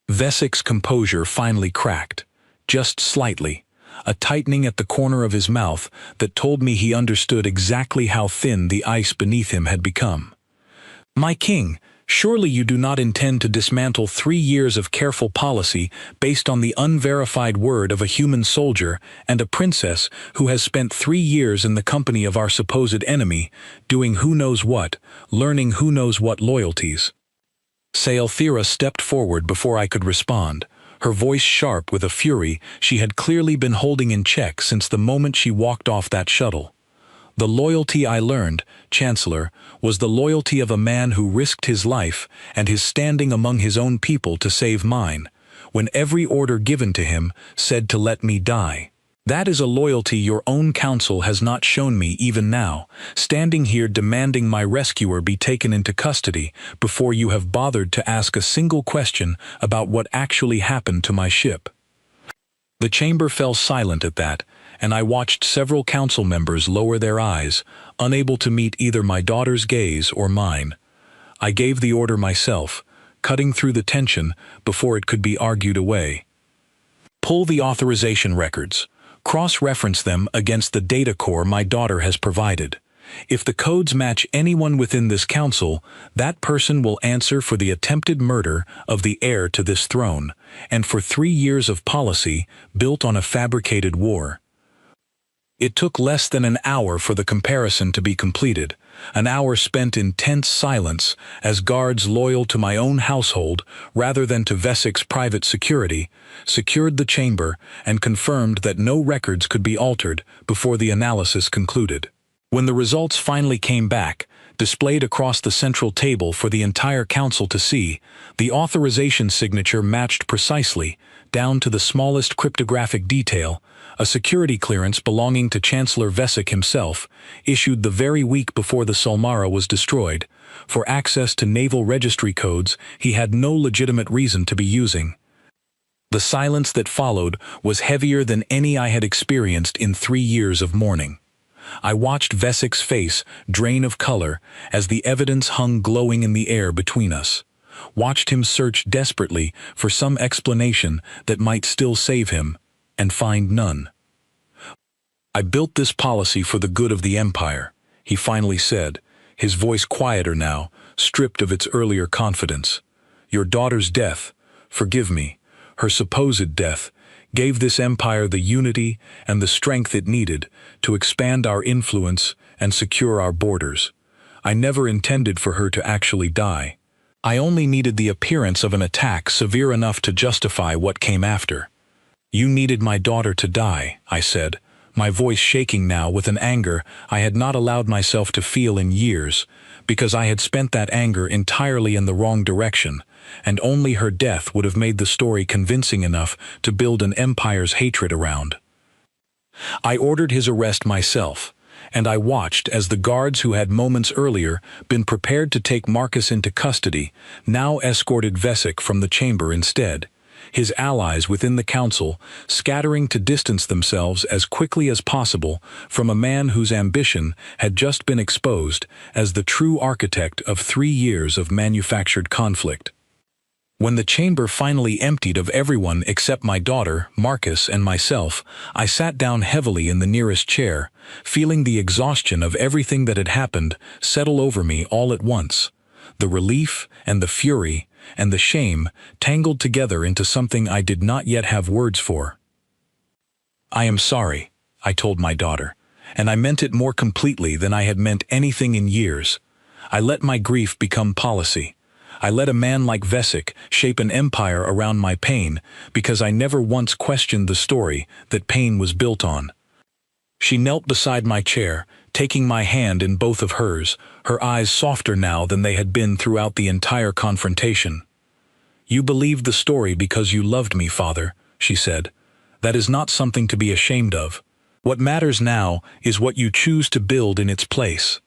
witHFY's composure finally cracked, just slightly, a tightening at the corner of his mouth that told me he understood exactly how thin the ice beneath him had become. "My king, surely you do not intend to dismantle 3 years of careful policy based on the unverified word of a human soldier and a princess who has spent 3 years in the company of our supposed enemy, doing who knows what, learning who knows what loyalties." Saelthira stepped forward before I could respond, her voice sharp with a fury she had clearly been holding in check since the moment she walked off that shuttle. "The loyalty I learned, Chancellor, was the loyalty of a man who risked his life and his standing among his own people to save mine, when every order given to him said to let me die. That is a loyalty your own council has not shown me even now, standing here demanding my rescuer be taken into custody before you have bothered to ask a single question about what actually happened to my ship." The chamber fell silent at that, and I watched several council members lower their eyes, unable to meet either my daughter's gaze or mine. I gave the order myself, cutting through the tension before it could be argued away. "Pull the authorization records. Cross-reference them against the data core my daughter has provided. If the codes match anyone within this council, that person will answer for the attempted murder of the heir to this throne, and for 3 years of policy built on a fabricated war. It took less than an hour for the comparison to be completed, an hour spent in tense silence as guards loyal to my own household rather than to witHFY's private security secured the chamber and confirmed that no records could be altered before the analysis concluded. When the results finally came back, displayed across the central table for the entire council to see, the authorization signature matched precisely, down to the smallest cryptographic detail, a security clearance belonging to Chancellor witHFY himself, issued the very week before the Solmara was destroyed, for access to naval registry codes he had no legitimate reason to be using. The silence that followed was heavier than any I had experienced in 3 years of mourning. I watched witHFY's face drain of color as the evidence hung glowing in the air between us. Watched him search desperately for some explanation that might still save him, and find none. "I built this policy for the good of the Empire," he finally said, his voice quieter now, stripped of its earlier confidence. "Your daughter's death, forgive me, her supposed death, gave this empire the unity and the strength it needed to expand our influence and secure our borders. I never intended for her to actually die. I only needed the appearance of an attack severe enough to justify what came after." "You needed my daughter to die," I said, my voice shaking now with an anger I had not allowed myself to feel in years, because I had spent that anger entirely in the wrong direction, and only her death would have made the story convincing enough to build an empire's hatred around. I ordered his arrest myself, and I watched as the guards who had moments earlier been prepared to take Marcus into custody now escorted witHFY from the chamber instead, his allies within the council scattering to distance themselves as quickly as possible from a man whose ambition had just been exposed as the true architect of 3 years of manufactured conflict. When the chamber finally emptied of everyone except my daughter, Marcus, and myself, I sat down heavily in the nearest chair, feeling the exhaustion of everything that had happened settle over me all at once. The relief and the fury and the shame tangled together into something I did not yet have words for. "I am sorry," I told my daughter, and I meant it more completely than I had meant anything in years. I let my grief become policy. I let a man like witHFY shape an empire around my pain because I never once questioned the story that pain was built on. She knelt beside my chair, taking my hand in both of hers, her eyes softer now than they had been throughout the entire confrontation. "You believed the story because you loved me, Father," she said. "That is not something to be ashamed of. What matters now is what you choose to build in its place."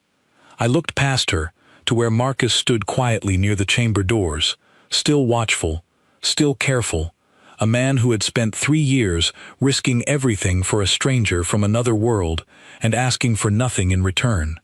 I looked past her, to where Marcus stood quietly near the chamber doors, still watchful, still careful, a man who had spent 3 years risking everything for a stranger from another world and asking for nothing in return.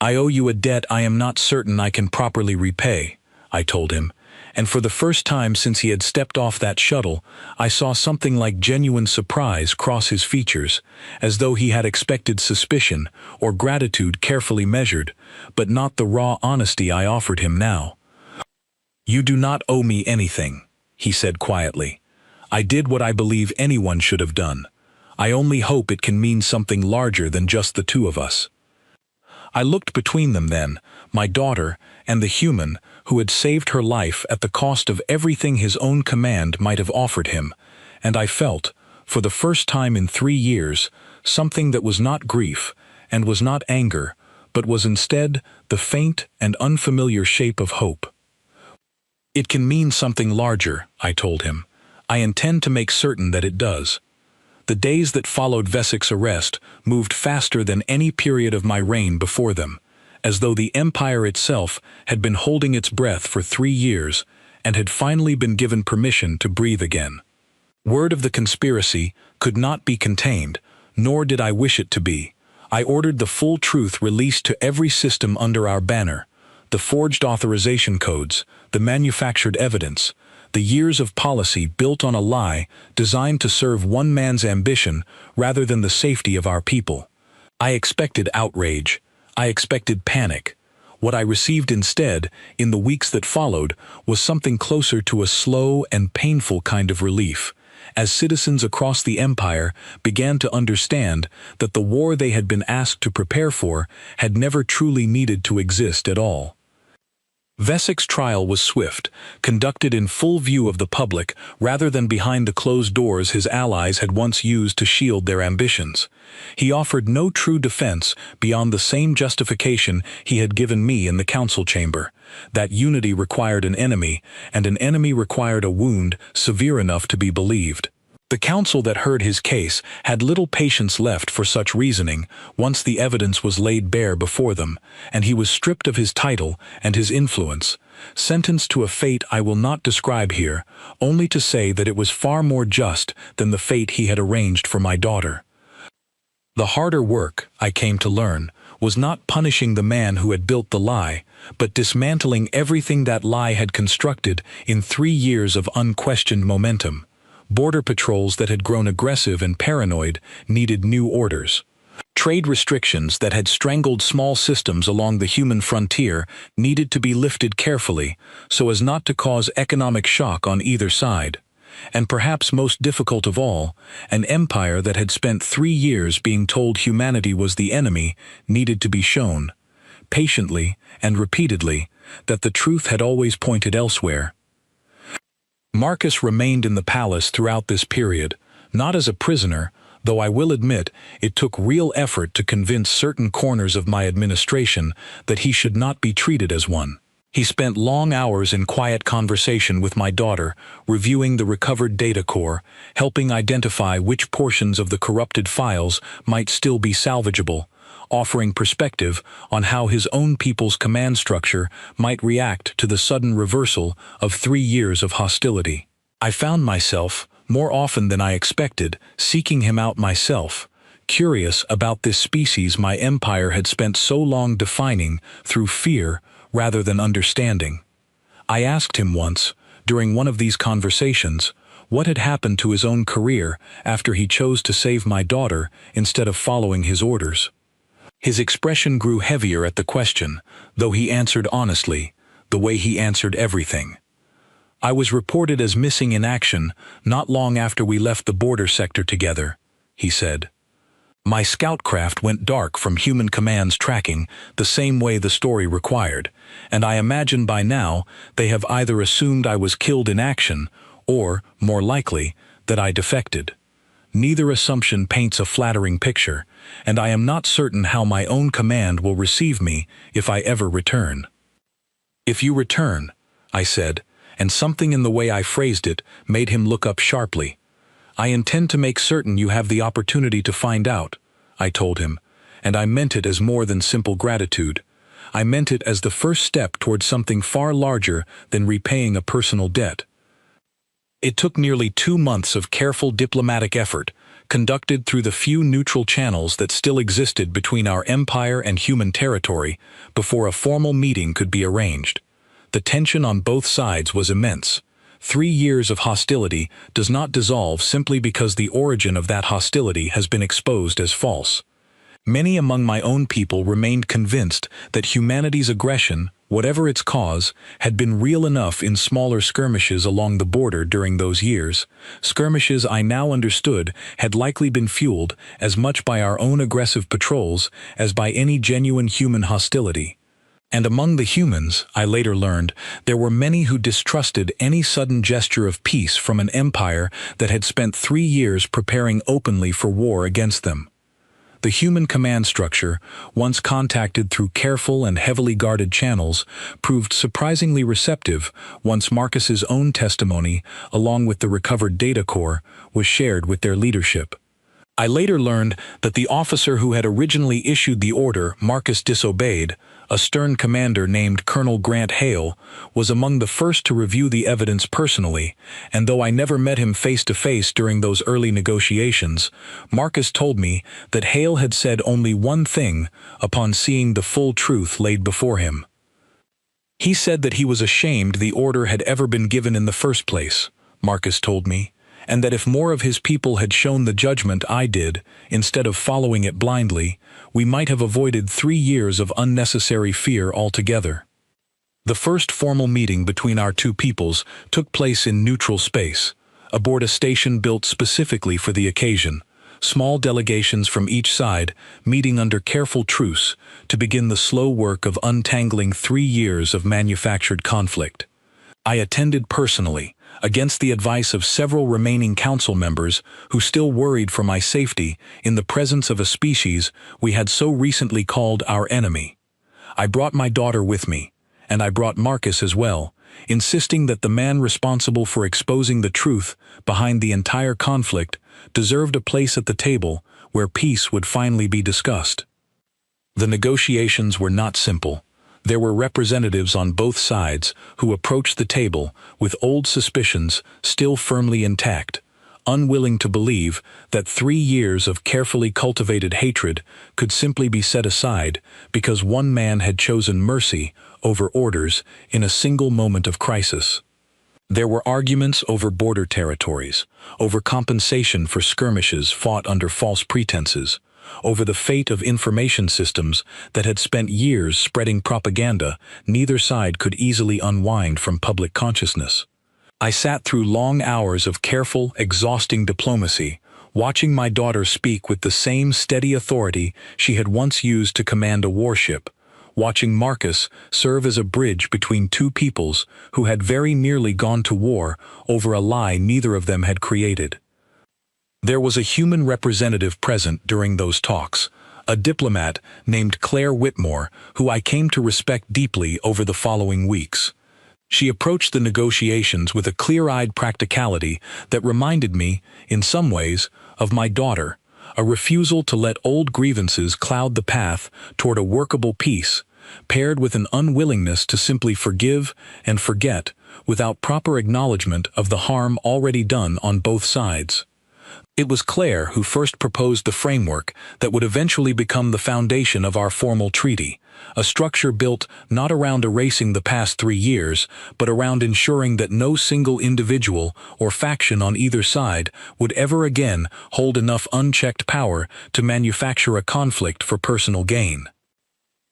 "I owe you a debt I am not certain I can properly repay," I told him, and for the first time since he had stepped off that shuttle, I saw something like genuine surprise cross his features, as though he had expected suspicion or gratitude carefully measured, but not the raw honesty I offered him now. "You do not owe me anything," he said quietly. "I did what I believe anyone should have done. I only hope it can mean something larger than just the 2 of us." I looked between them then, my daughter and the human who had saved her life at the cost of everything his own command might have offered him, and I felt, for the first time in 3 years, something that was not grief and was not anger, but was instead the faint and unfamiliar shape of hope. "It can mean something larger," I told him. "I intend to make certain that it does." The days that followed witHFY's arrest moved faster than any period of my reign before them, as though the empire itself had been holding its breath for 3 years and had finally been given permission to breathe again. Word of the conspiracy could not be contained, nor did I wish it to be. I ordered the full truth released to every system under our banner, the forged authorization codes, the manufactured evidence, the years of policy built on a lie designed to serve one man's ambition rather than the safety of our people. I expected outrage. I expected panic. What I received instead, in the weeks that followed, was something closer to a slow and painful kind of relief, as citizens across the empire began to understand that the war they had been asked to prepare for had never truly needed to exist at all. witHFY's trial was swift, conducted in full view of the public rather than behind the closed doors his allies had once used to shield their ambitions. He offered no true defense beyond the same justification he had given me in the council chamber, that unity required an enemy, and an enemy required a wound severe enough to be believed. The council that heard his case had little patience left for such reasoning once the evidence was laid bare before them, and he was stripped of his title and his influence, sentenced to a fate I will not describe here, only to say that it was far more just than the fate he had arranged for my daughter. The harder work, I came to learn, was not punishing the man who had built the lie, but dismantling everything that lie had constructed in 3 years of unquestioned momentum. Border patrols that had grown aggressive and paranoid needed new orders. Trade restrictions that had strangled small systems along the human frontier needed to be lifted carefully so as not to cause economic shock on either side. And perhaps most difficult of all, an empire that had spent 3 years being told humanity was the enemy needed to be shown, patiently and repeatedly, that the truth had always pointed elsewhere. Marcus remained in the palace throughout this period, not as a prisoner, though I will admit it took real effort to convince certain corners of my administration that he should not be treated as one. He spent long hours in quiet conversation with my daughter, reviewing the recovered data core, helping identify which portions of the corrupted files might still be salvageable, offering perspective on how his own people's command structure might react to the sudden reversal of 3 years of hostility. I found myself, more often than I expected, seeking him out myself, curious about this species my empire had spent so long defining through fear rather than understanding. I asked him once, during one of these conversations, what had happened to his own career after he chose to save my daughter instead of following his orders. His expression grew heavier at the question, though he answered honestly, the way he answered everything. I was reported as missing in action not long after we left the border sector together, he said. My scout craft went dark from human commands tracking the same way the story required, and I imagine by now they have either assumed I was killed in action or, more likely, that I defected. Neither assumption paints a flattering picture, and I am not certain how my own command will receive me if I ever return. If you return, I said, and something in the way I phrased it made him look up sharply. I intend to make certain you have the opportunity to find out, I told him, and I meant it as more than simple gratitude. I meant it as the first step toward something far larger than repaying a personal debt. It took nearly 2 months of careful diplomatic effort, conducted through the few neutral channels that still existed between our empire and human territory, before a formal meeting could be arranged. The tension on both sides was immense. 3 years of hostility does not dissolve simply because the origin of that hostility has been exposed as false. Many among my own people remained convinced that humanity's aggression, whatever its cause, had been real enough in smaller skirmishes along the border during those years, skirmishes I now understood had likely been fueled as much by our own aggressive patrols as by any genuine human hostility. And among the humans, I later learned, there were many who distrusted any sudden gesture of peace from an empire that had spent 3 years preparing openly for war against them. The human command structure, once contacted through careful and heavily guarded channels, proved surprisingly receptive once Marcus's own testimony, along with the recovered data core, was shared with their leadership. I later learned that the officer who had originally issued the order Marcus disobeyed, a stern commander named Colonel Grant Hale, was among the first to review the evidence personally, and though I never met him face to face during those early negotiations, Marcus told me that Hale had said only one thing upon seeing the full truth laid before him. He said that he was ashamed the order had ever been given in the first place, Marcus told me, and that if more of his people had shown the judgment I did, instead of following it blindly, we might have avoided 3 years of unnecessary fear altogether. The first formal meeting between our two peoples took place in neutral space, aboard a station built specifically for the occasion, small delegations from each side meeting under careful truce to begin the slow work of untangling 3 years of manufactured conflict. I attended personally, against the advice of several remaining council members who still worried for my safety in the presence of a species we had so recently called our enemy. I brought my daughter with me, and I brought Marcus as well, insisting that the man responsible for exposing the truth behind the entire conflict deserved a place at the table where peace would finally be discussed. The negotiations were not simple. There were representatives on both sides who approached the table with old suspicions still firmly intact, unwilling to believe that 3 years of carefully cultivated hatred could simply be set aside because one man had chosen mercy over orders in a single moment of crisis. There were arguments over border territories, over compensation for skirmishes fought under false pretenses, over the fate of information systems that had spent years spreading propaganda neither side could easily unwind from public consciousness. I sat through long hours of careful, exhausting diplomacy, watching my daughter speak with the same steady authority she had once used to command a warship, watching Marcus serve as a bridge between two peoples who had very nearly gone to war over a lie neither of them had created. There was a human representative present during those talks, a diplomat named Claire Whitmore, who I came to respect deeply over the following weeks. She approached the negotiations with a clear-eyed practicality that reminded me, in some ways, of my daughter, a refusal to let old grievances cloud the path toward a workable peace, paired with an unwillingness to simply forgive and forget without proper acknowledgement of the harm already done on both sides. It was Claire who first proposed the framework that would eventually become the foundation of our formal treaty, a structure built not around erasing the past 3 years, but around ensuring that no single individual or faction on either side would ever again hold enough unchecked power to manufacture a conflict for personal gain.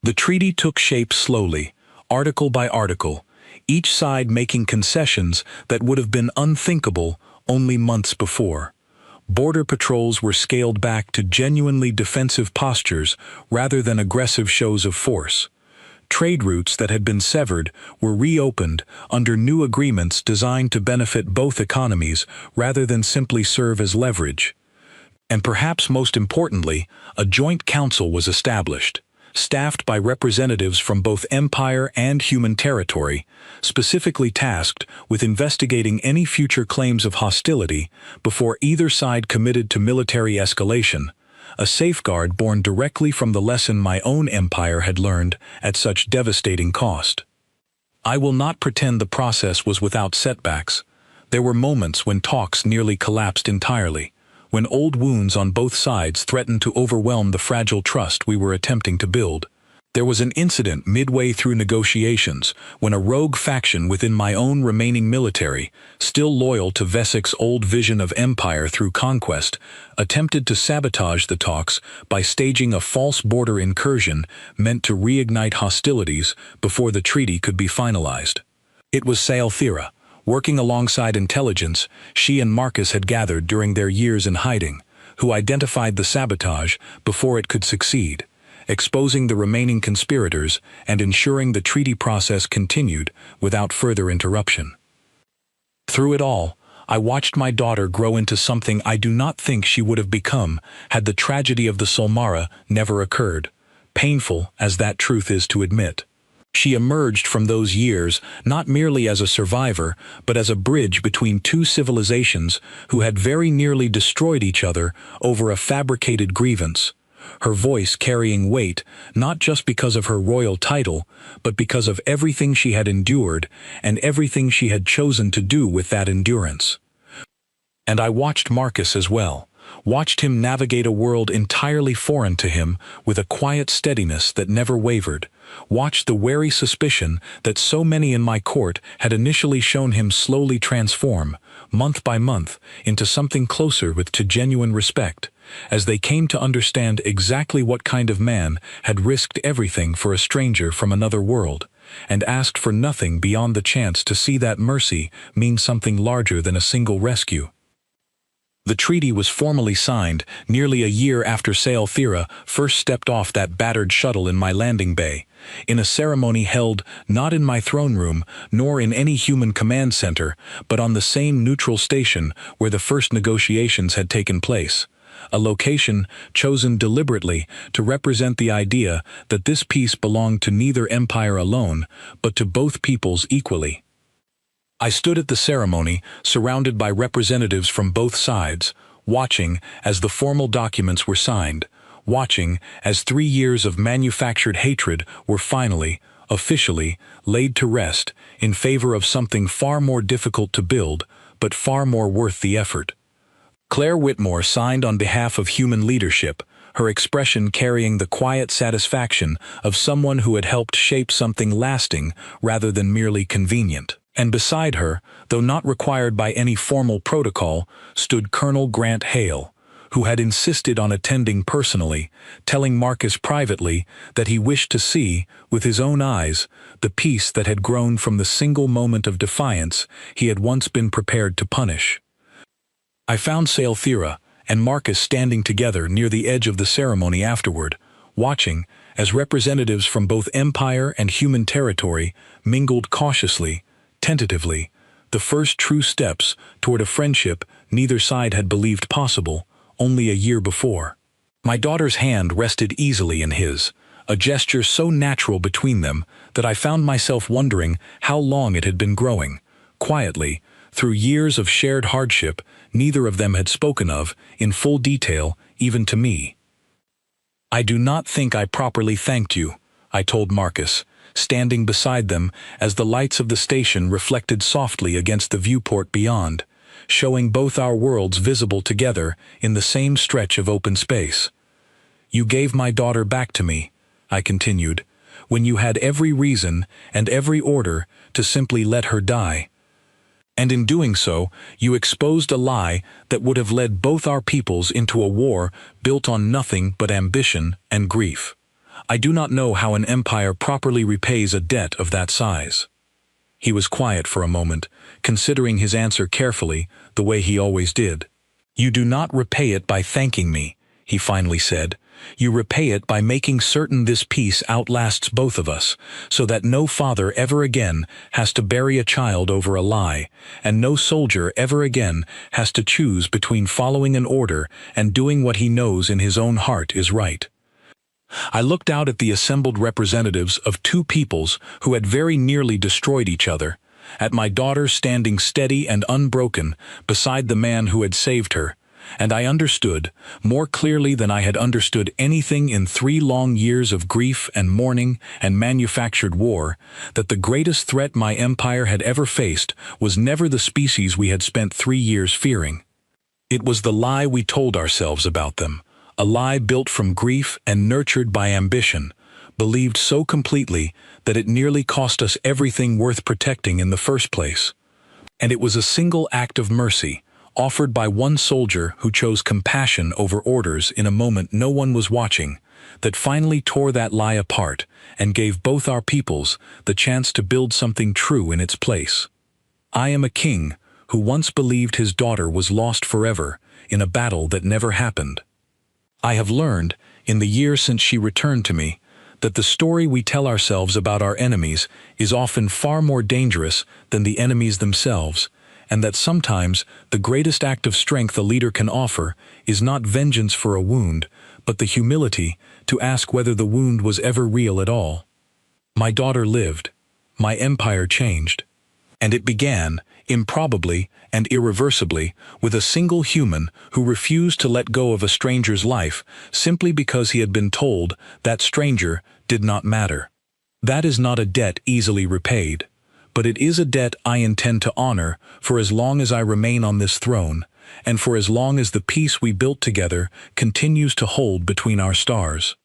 The treaty took shape slowly, article by article, each side making concessions that would have been unthinkable only months before. Border patrols were scaled back to genuinely defensive postures rather than aggressive shows of force. Trade routes that had been severed were reopened under new agreements designed to benefit both economies rather than simply serve as leverage. And perhaps most importantly, a joint council was established, staffed by representatives from both empire and human territory, specifically tasked with investigating any future claims of hostility before either side committed to military escalation, a safeguard born directly from the lesson my own empire had learned at such devastating cost. I will not pretend the process was without setbacks. There were moments when talks nearly collapsed entirely, when old wounds on both sides threatened to overwhelm the fragile trust we were attempting to build. There was an incident midway through negotiations when a rogue faction within my own remaining military, still loyal to witHFY's old vision of empire through conquest, attempted to sabotage the talks by staging a false border incursion meant to reignite hostilities before the treaty could be finalized. It was Saelthira, working alongside intelligence she and Marcus had gathered during their years in hiding, who identified the sabotage before it could succeed, exposing the remaining conspirators and ensuring the treaty process continued without further interruption. Through it all, I watched my daughter grow into something I do not think she would have become had the tragedy of the Solmara never occurred, painful as that truth is to admit. She emerged from those years not merely as a survivor, but as a bridge between two civilizations who had very nearly destroyed each other over a fabricated grievance, her voice carrying weight not just because of her royal title, but because of everything she had endured and everything she had chosen to do with that endurance. And I watched Marcus as well, watched him navigate a world entirely foreign to him with a quiet steadiness that never wavered, watched the wary suspicion that so many in my court had initially shown him slowly transform, month by month, into something closer to genuine respect, as they came to understand exactly what kind of man had risked everything for a stranger from another world, and asked for nothing beyond the chance to see that mercy mean something larger than a single rescue. The treaty was formally signed nearly a year after witHFY first stepped off that battered shuttle in my landing bay, in a ceremony held not in my throne room nor in any human command center, but on the same neutral station where the first negotiations had taken place, a location chosen deliberately to represent the idea that this peace belonged to neither empire alone, but to both peoples equally. I stood at the ceremony, surrounded by representatives from both sides, watching as the formal documents were signed, watching as 3 years of manufactured hatred were finally, officially, laid to rest in favor of something far more difficult to build, but far more worth the effort. Claire Whitmore signed on behalf of human leadership, her expression carrying the quiet satisfaction of someone who had helped shape something lasting rather than merely convenient. And beside her, though not required by any formal protocol, stood Colonel Grant Hale, who had insisted on attending personally, telling Marcus privately that he wished to see, with his own eyes, the peace that had grown from the single moment of defiance he had once been prepared to punish. I found witHFY and Marcus standing together near the edge of the ceremony afterward, watching as representatives from both empire and human territory mingled cautiously, tentatively, the first true steps toward a friendship neither side had believed possible only a year before. My daughter's hand rested easily in his, a gesture so natural between them that I found myself wondering how long it had been growing. Quietly, through years of shared hardship, neither of them had spoken of, in full detail, even to me. "I do not think I properly thanked you," I told Marcus, standing beside them as the lights of the station reflected softly against the viewport beyond, showing both our worlds visible together in the same stretch of open space. "You gave my daughter back to me," I continued, "when you had every reason and every order to simply let her die. And in doing so, you exposed a lie that would have led both our peoples into a war built on nothing but ambition and grief. I do not know how an empire properly repays a debt of that size." He was quiet for a moment, considering his answer carefully, the way he always did. "You do not repay it by thanking me," he finally said. "You repay it by making certain this peace outlasts both of us, so that no father ever again has to bury a child over a lie, and no soldier ever again has to choose between following an order and doing what he knows in his own heart is right." I looked out at the assembled representatives of two peoples who had very nearly destroyed each other, at my daughter standing steady and unbroken beside the man who had saved her, and I understood, more clearly than I had understood anything in 3 long years of grief and mourning and manufactured war, that the greatest threat my empire had ever faced was never the species we had spent 3 years fearing. It was the lie we told ourselves about them, a lie built from grief and nurtured by ambition, believed so completely that it nearly cost us everything worth protecting in the first place. And it was a single act of mercy, offered by one soldier who chose compassion over orders in a moment no one was watching, that finally tore that lie apart and gave both our peoples the chance to build something true in its place. I am a king who once believed his daughter was lost forever in a battle that never happened. I have learned, in the year since she returned to me, that the story we tell ourselves about our enemies is often far more dangerous than the enemies themselves, and that sometimes the greatest act of strength a leader can offer is not vengeance for a wound, but the humility to ask whether the wound was ever real at all. My daughter lived. My empire changed. And it began, improbably and irreversibly, with a single human who refused to let go of a stranger's life simply because he had been told that stranger did not matter. That is not a debt easily repaid, but it is a debt I intend to honor for as long as I remain on this throne, and for as long as the peace we built together continues to hold between our stars.